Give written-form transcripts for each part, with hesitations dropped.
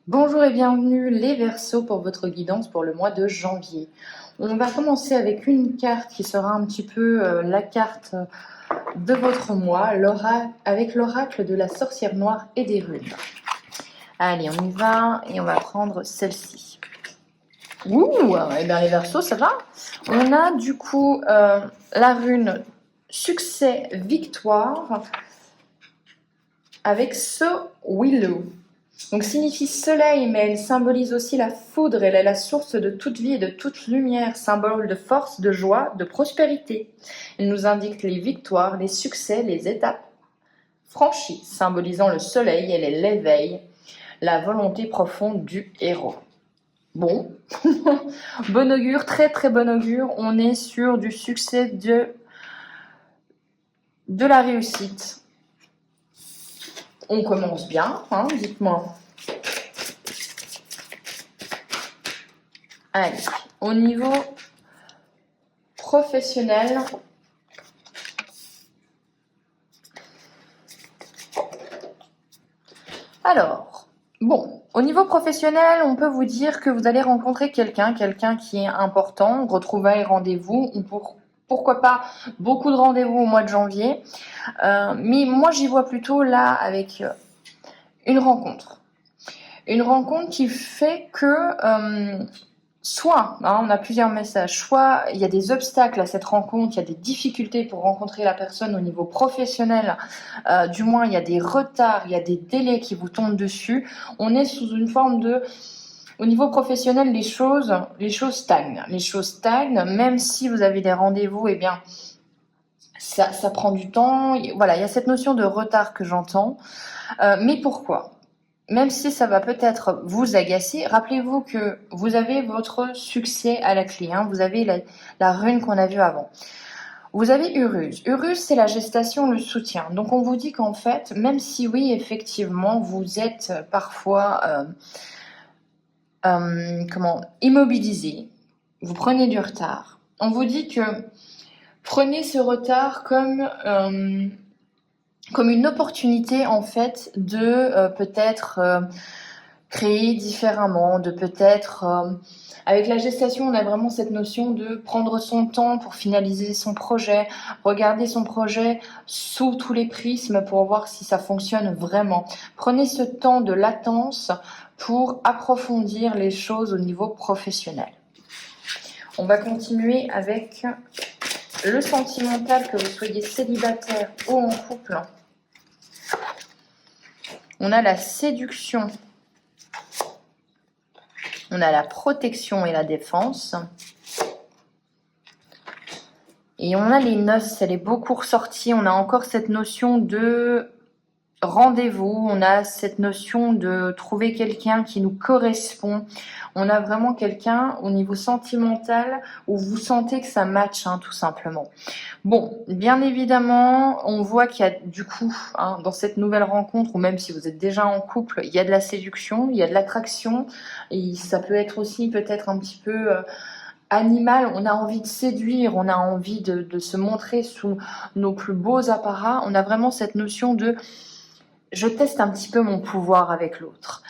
Bonjour et bienvenue les Verseaux pour votre guidance pour le mois de janvier. On va commencer avec une carte qui sera un petit peu la carte de votre mois, avec l'oracle de la sorcière noire et des runes. Allez, on y va et on va prendre celle-ci. Ouh, et bien les Verseaux, ça va. On a du coup la rune succès victoire avec ce Willow. Donc signifie soleil, mais elle symbolise aussi la foudre. Elle est la source de toute vie et de toute lumière, symbole de force, de joie, de prospérité. Elle nous indique les victoires, les succès, les étapes franchies, symbolisant le soleil. Elle est l'éveil, la volonté profonde du héros. Bon, bon augure, très très bon augure. On est sur du succès, de la réussite. On commence bien, hein, dites-moi. Allez, au niveau professionnel, alors, bon, au niveau professionnel, on peut vous dire que vous allez rencontrer quelqu'un qui est important, retrouvailles, rendez-vous, ou pourquoi pas beaucoup de rendez-vous au mois de janvier. Mais moi, j'y vois plutôt là avec une rencontre. Une rencontre qui fait que soit, on a plusieurs messages, soit il y a des obstacles à cette rencontre, il y a des difficultés pour rencontrer la personne au niveau professionnel, du moins il y a des retards, il y a des délais qui vous tombent dessus. On est sous une forme de... Au niveau professionnel, les choses stagnent. Les choses stagnent, même si vous avez des rendez-vous, eh bien, ça prend du temps. Voilà, il y a cette notion de retard que j'entends. Mais pourquoi ? Même si ça va peut-être vous agacer, rappelez-vous que vous avez votre succès à la clé. Vous avez la rune qu'on a vue avant. Vous avez Urus. Urus, c'est la gestation, le soutien. Donc on vous dit qu'en fait, même si oui, effectivement, vous êtes parfois immobilisé, vous prenez du retard. On vous dit que prenez ce retard comme une opportunité en fait de peut-être créer différemment, de peut-être... avec la gestation, on a vraiment cette notion de prendre son temps pour finaliser son projet, regarder son projet sous tous les prismes pour voir si ça fonctionne vraiment. Prenez ce temps de latence pour approfondir les choses au niveau professionnel. On va continuer avec le sentimental, que vous soyez célibataire ou en couple. On a la séduction. On a la protection et la défense. Et on a les noces, elle est beaucoup ressortie. On a encore cette notion de rendez-vous. On a cette notion de trouver quelqu'un qui nous correspond. On a vraiment quelqu'un au niveau sentimental où vous sentez que ça match, tout simplement. Bon, bien évidemment, on voit qu'il y a du coup, dans cette nouvelle rencontre, ou même si vous êtes déjà en couple, il y a de la séduction, il y a de l'attraction, et ça peut être aussi peut-être un petit peu animal. On a envie de séduire, on a envie de se montrer sous nos plus beaux apparats. On a vraiment cette notion de je teste un petit peu mon pouvoir avec l'autre.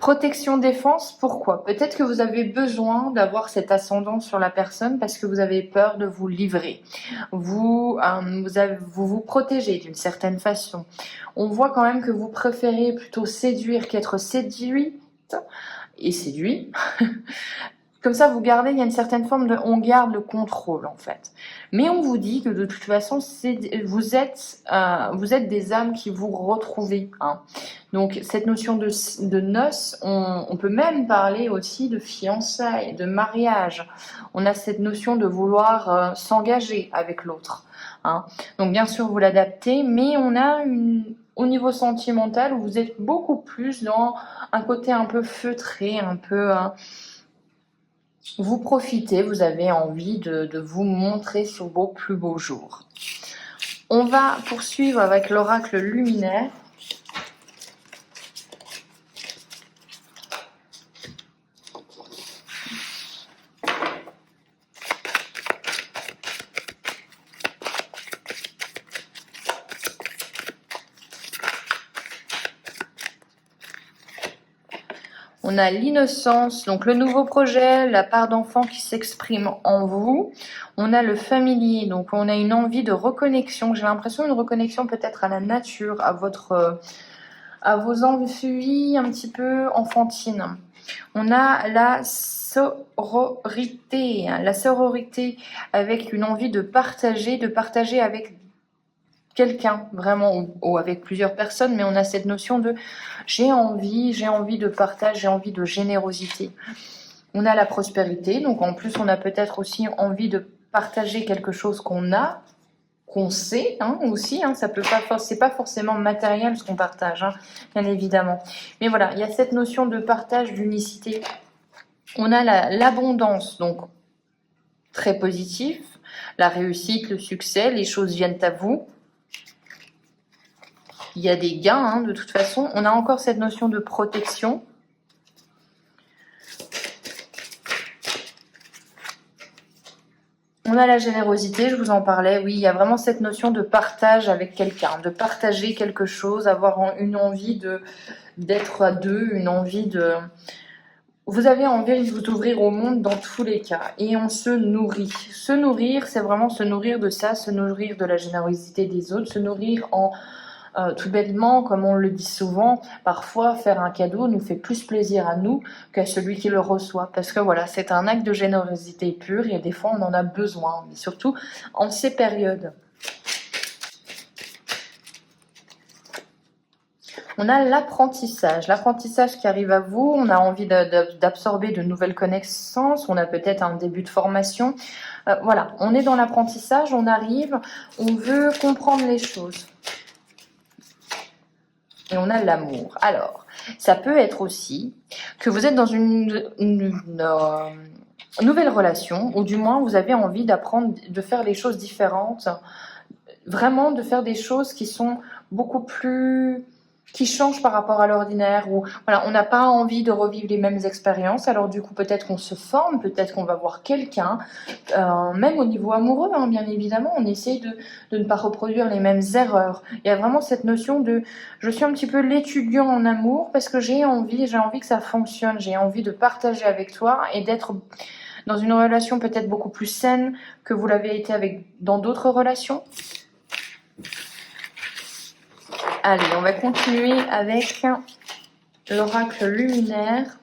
Protection, défense, pourquoi ? Peut-être que vous avez besoin d'avoir cet ascendant sur la personne parce que vous avez peur de vous livrer. Vous vous protégez d'une certaine façon. On voit quand même que vous préférez plutôt séduire qu'être séduite et séduit. Comme ça, vous gardez, il y a une certaine forme de... On garde le contrôle, en fait. Mais on vous dit que de toute façon, vous êtes des âmes qui vous retrouvez. Donc, cette notion de noces, on peut même parler aussi de fiançailles, de mariage. On a cette notion de vouloir s'engager avec l'autre. Donc, bien sûr, vous l'adaptez, mais on a au niveau sentimental, où vous êtes beaucoup plus dans un côté un peu feutré, un peu... vous profitez, vous avez envie de vous montrer sur vos plus beaux jours. On va poursuivre avec l'oracle luminaire. On a l'innocence, donc le nouveau projet, la part d'enfant qui s'exprime en vous. On a le familier, donc on a une envie de reconnexion. J'ai l'impression une reconnexion peut-être à la nature, à vos envies un petit peu enfantines. On a la sororité avec une envie de partager avec quelqu'un vraiment ou avec plusieurs personnes, mais on a cette notion de j'ai envie de partage, j'ai envie de générosité. On a la prospérité, donc en plus on a peut-être aussi envie de partager quelque chose qu'on sait aussi, ça peut pas, c'est pas forcément matériel ce qu'on partage, bien évidemment. Mais voilà, il y a cette notion de partage, d'unicité. On a l'abondance, donc très positif, la réussite, le succès, les choses viennent à vous. Il y a des gains, de toute façon. On a encore cette notion de protection. On a la générosité, je vous en parlais. Oui, il y a vraiment cette notion de partage avec quelqu'un, de partager quelque chose, avoir une envie d'être à deux, une envie de... Vous avez envie de vous ouvrir au monde dans tous les cas. Et on se nourrit. Se nourrir, c'est vraiment se nourrir de ça, se nourrir de la générosité des autres, se nourrir en... tout bêtement, comme on le dit souvent, parfois faire un cadeau nous fait plus plaisir à nous qu'à celui qui le reçoit. Parce que voilà, c'est un acte de générosité pure et des fois on en a besoin, mais surtout en ces périodes. On a l'apprentissage qui arrive à vous, on a envie d'absorber de nouvelles connaissances, on a peut-être un début de formation. Voilà, on est dans l'apprentissage, on arrive, on veut comprendre les choses. Et on a l'amour. Alors, ça peut être aussi que vous êtes dans une nouvelle relation, ou du moins vous avez envie d'apprendre, de faire des choses différentes, vraiment de faire des choses qui sont beaucoup plus... qui changent par rapport à l'ordinaire, ou voilà, on n'a pas envie de revivre les mêmes expériences, alors du coup peut-être qu'on se forme, peut-être qu'on va voir quelqu'un, même au niveau amoureux, bien évidemment, on essaye de ne pas reproduire les mêmes erreurs. Il y a vraiment cette notion de, je suis un petit peu l'étudiant en amour, parce que j'ai envie que ça fonctionne, j'ai envie de partager avec toi, et d'être dans une relation peut-être beaucoup plus saine que vous l'avez été dans d'autres relations. Allez, on va continuer avec l'oracle luminaire.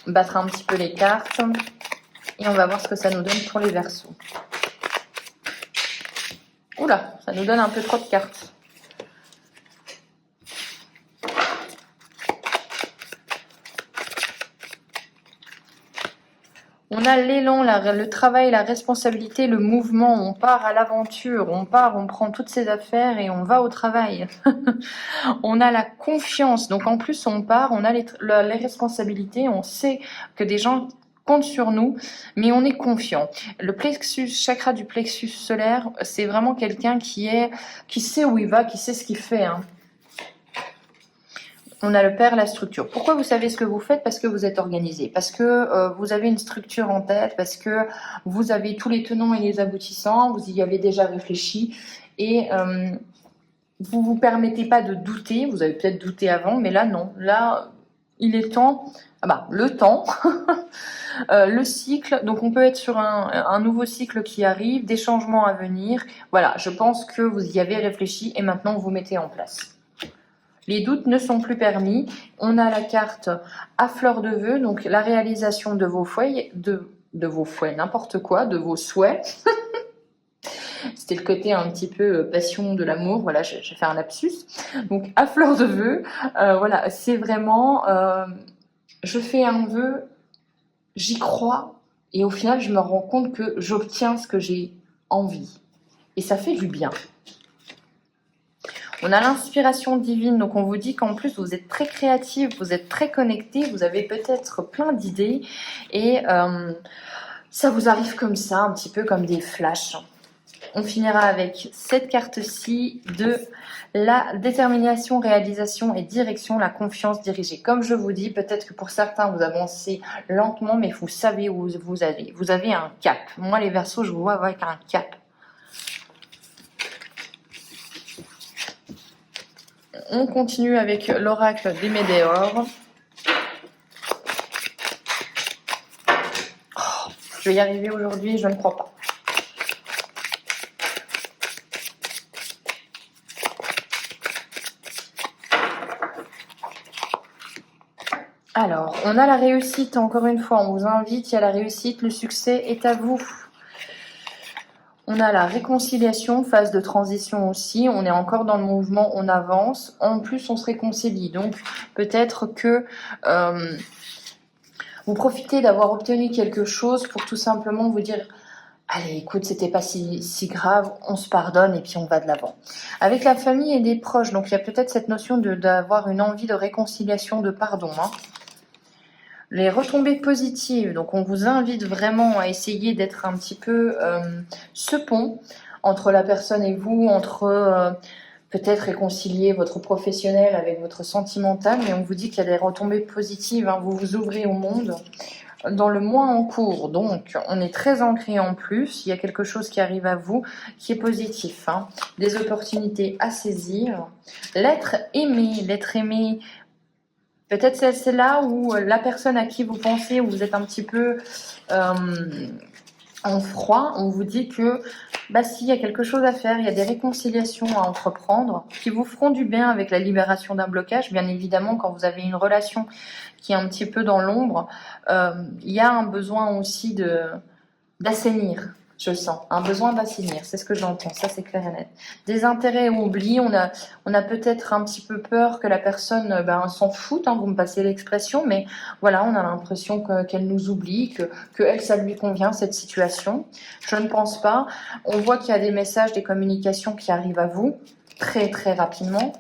Battre un petit peu les cartes. Et on va voir ce que ça nous donne pour les Verseaux. Oula, ça nous donne un peu trop de cartes. On a l'élan, le travail, la responsabilité, le mouvement. On part à l'aventure, on prend toutes ses affaires et on va au travail. On a la confiance. Donc en plus, on part, on a les responsabilités, on sait que des gens comptent sur nous, mais on est confiant. Le chakra du plexus solaire, c'est vraiment quelqu'un qui sait où il va, qui sait ce qu'il fait. On a le père, la structure. Pourquoi vous savez ce que vous faites? Parce que vous êtes organisé, parce que vous avez une structure en tête, parce que vous avez tous les tenants et les aboutissants, vous y avez déjà réfléchi et vous vous permettez pas de douter. Vous avez peut-être douté avant, mais là non. Là, il est temps. Le temps, le cycle. Donc on peut être sur un nouveau cycle qui arrive, des changements à venir. Voilà, je pense que vous y avez réfléchi et maintenant vous mettez en place. Les doutes ne sont plus permis. On a la carte à fleur de vœux, donc la réalisation de vos fouets, de vos fouets, n'importe quoi, de vos souhaits. C'était le côté un petit peu passion de l'amour. Voilà, j'ai fait un lapsus. Donc à fleur de vœux, voilà, c'est vraiment, je fais un vœu, j'y crois, et au final, je me rends compte que j'obtiens ce que j'ai envie. Et ça fait du bien. On a l'inspiration divine, donc on vous dit qu'en plus vous êtes très créatif, vous êtes très connecté, vous avez peut-être plein d'idées et ça vous arrive comme ça, un petit peu comme des flashs. On finira avec cette carte-ci de la détermination, réalisation et direction, la confiance dirigée. Comme je vous dis, peut-être que pour certains vous avancez lentement, mais vous savez où vous allez. Vous avez un cap. Moi les Verseaux, je vous vois avec un cap. on continue avec l'oracle des Médéores. Oh, je vais y arriver aujourd'hui, je ne crois pas. Alors, on a la réussite, encore une fois, on vous invite, il y a la réussite, le succès est à vous. On a la réconciliation, phase de transition aussi, on est encore dans le mouvement, on avance, en plus on se réconcilie, donc peut-être que vous profitez d'avoir obtenu quelque chose pour tout simplement vous dire « Allez, écoute, c'était pas si grave, on se pardonne et puis on va de l'avant. » Avec la famille et des proches, donc il y a peut-être cette notion d'avoir une envie de réconciliation, de pardon, hein. Les retombées positives, donc on vous invite vraiment à essayer d'être un petit peu ce pont entre la personne et vous, entre peut-être réconcilier votre professionnel avec votre sentimental, mais on vous dit qu'il y a des retombées positives, hein, vous vous ouvrez au monde dans le mois en cours, donc on est très ancré en plus, il y a quelque chose qui arrive à vous qui est positif, hein, des opportunités à saisir, l'être aimé, peut-être c'est là où la personne à qui vous pensez, où vous êtes un petit peu en froid, on vous dit que s'il y a quelque chose à faire, il y a des réconciliations à entreprendre qui vous feront du bien avec la libération d'un blocage. Bien évidemment, quand vous avez une relation qui est un petit peu dans l'ombre, il y a un besoin aussi d'assainir. Je sens un besoin d'assainir, c'est ce que j'entends, ça c'est clair et net. Des intérêts oubliés, on a peut-être un petit peu peur que la personne s'en foute, hein, vous me passez l'expression, mais voilà, on a l'impression qu'elle nous oublie, que elle, ça lui convient cette situation. Je ne pense pas. On voit qu'il y a des messages, des communications qui arrivent à vous très très rapidement.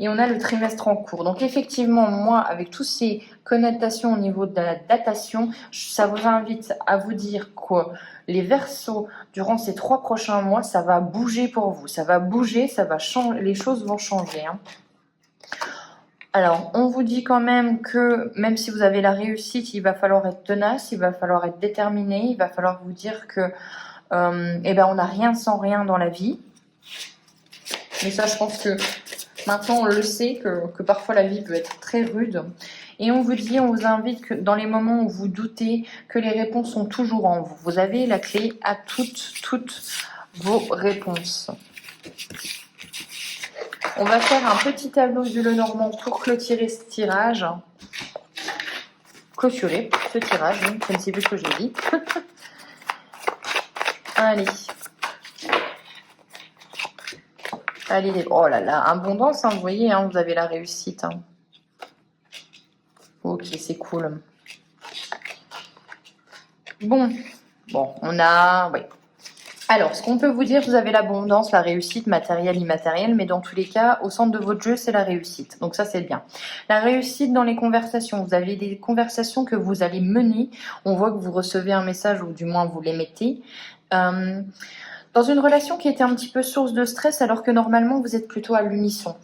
Et on a le trimestre en cours. Donc effectivement, moi, avec tous ces connotations au niveau de la datation, ça vous invite à vous dire que les Verseaux, durant ces 3 prochains mois, ça va bouger pour vous. Ça va bouger, ça va changer, les choses vont changer, hein. Alors, on vous dit quand même que même si vous avez la réussite, il va falloir être tenace, il va falloir être déterminé, il va falloir vous dire que on n'a rien sans rien dans la vie. Mais ça, je pense que maintenant, on le sait que parfois la vie peut être très rude. Et on vous invite que dans les moments où vous doutez, que les réponses sont toujours en vous. Vous avez la clé à toutes vos réponses. On va faire un petit tableau du Lenormand pour clôturer ce tirage. Clôturer ce tirage, je ne sais plus ce que j'ai dit. Allez. Allez, oh là là, abondance, hein, vous voyez, hein, vous avez la réussite. Hein. Ok, c'est cool. Bon, on a... Oui. Alors, ce qu'on peut vous dire, vous avez l'abondance, la réussite matérielle, immatérielle, mais dans tous les cas, au centre de votre jeu, c'est la réussite. Donc ça, c'est bien. La réussite dans les conversations. Vous avez des conversations que vous allez mener. On voit que vous recevez un message, ou du moins vous l'émettez. Dans une relation qui était un petit peu source de stress, alors que normalement, vous êtes plutôt à l'unisson.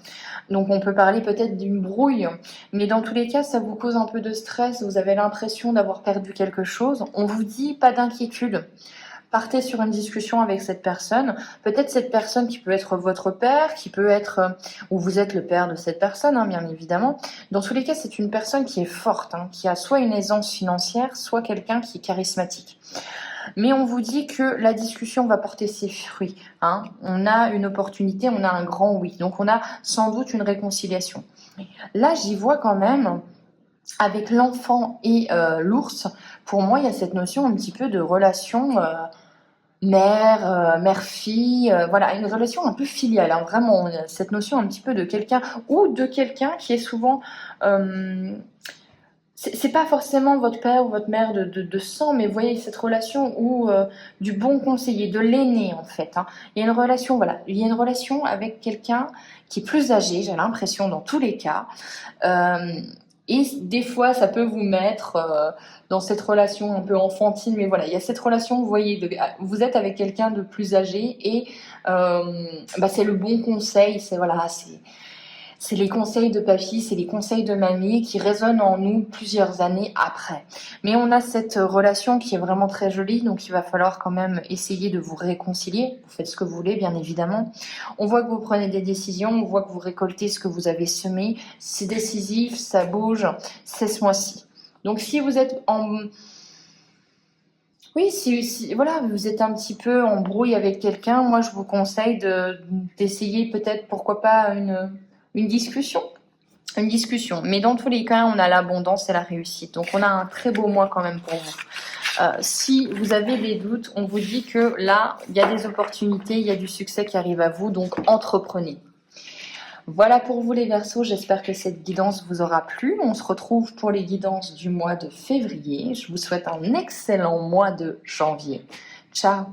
Donc on peut parler peut-être d'une brouille, mais dans tous les cas, ça vous cause un peu de stress. Vous avez l'impression d'avoir perdu quelque chose. On vous dit pas d'inquiétude. Partez sur une discussion avec cette personne. Peut-être cette personne qui peut être votre père, qui peut être... ou vous êtes le père de cette personne, hein, bien évidemment. Dans tous les cas, c'est une personne qui est forte, hein, qui a soit une aisance financière, soit quelqu'un qui est charismatique. Mais on vous dit que la discussion va porter ses fruits, hein. On a une opportunité, on a un grand oui. Donc on a sans doute une réconciliation. Là, j'y vois quand même... Avec l'enfant et l'ours, pour moi, il y a cette notion un petit peu de relation mère-fille, voilà, une relation un peu filiale, hein, vraiment, cette notion un petit peu de quelqu'un, ou de quelqu'un qui est souvent... c'est pas forcément votre père ou votre mère de sang, mais vous voyez, cette relation où du bon conseiller, de l'aîné, en fait. Hein. Il y a une relation, voilà, il y a une relation avec quelqu'un qui est plus âgé, j'ai l'impression, dans tous les cas. Et des fois, ça peut vous mettre dans cette relation un peu enfantine, mais voilà, il y a cette relation, vous voyez, vous êtes avec quelqu'un de plus âgé et c'est le bon conseil, c'est c'est les conseils de papy, c'est les conseils de mamie qui résonnent en nous plusieurs années après. Mais on a cette relation qui est vraiment très jolie, donc il va falloir quand même essayer de vous réconcilier. Vous faites ce que vous voulez, bien évidemment. On voit que vous prenez des décisions, on voit que vous récoltez ce que vous avez semé. C'est décisif, ça bouge, c'est ce mois-ci. Donc si vous êtes en... Oui, si voilà, vous êtes un petit peu en brouille avec quelqu'un, moi je vous conseille d'essayer peut-être, pourquoi pas, une discussion. Une discussion. Mais dans tous les cas, on a l'abondance et la réussite. Donc on a un très beau mois quand même pour vous. Si vous avez des doutes, on vous dit que là, il y a des opportunités, il y a du succès qui arrive à vous, donc entreprenez. Voilà pour vous les Verseaux, j'espère que cette guidance vous aura plu. On se retrouve pour les guidances du mois de février. Je vous souhaite un excellent mois de janvier. Ciao!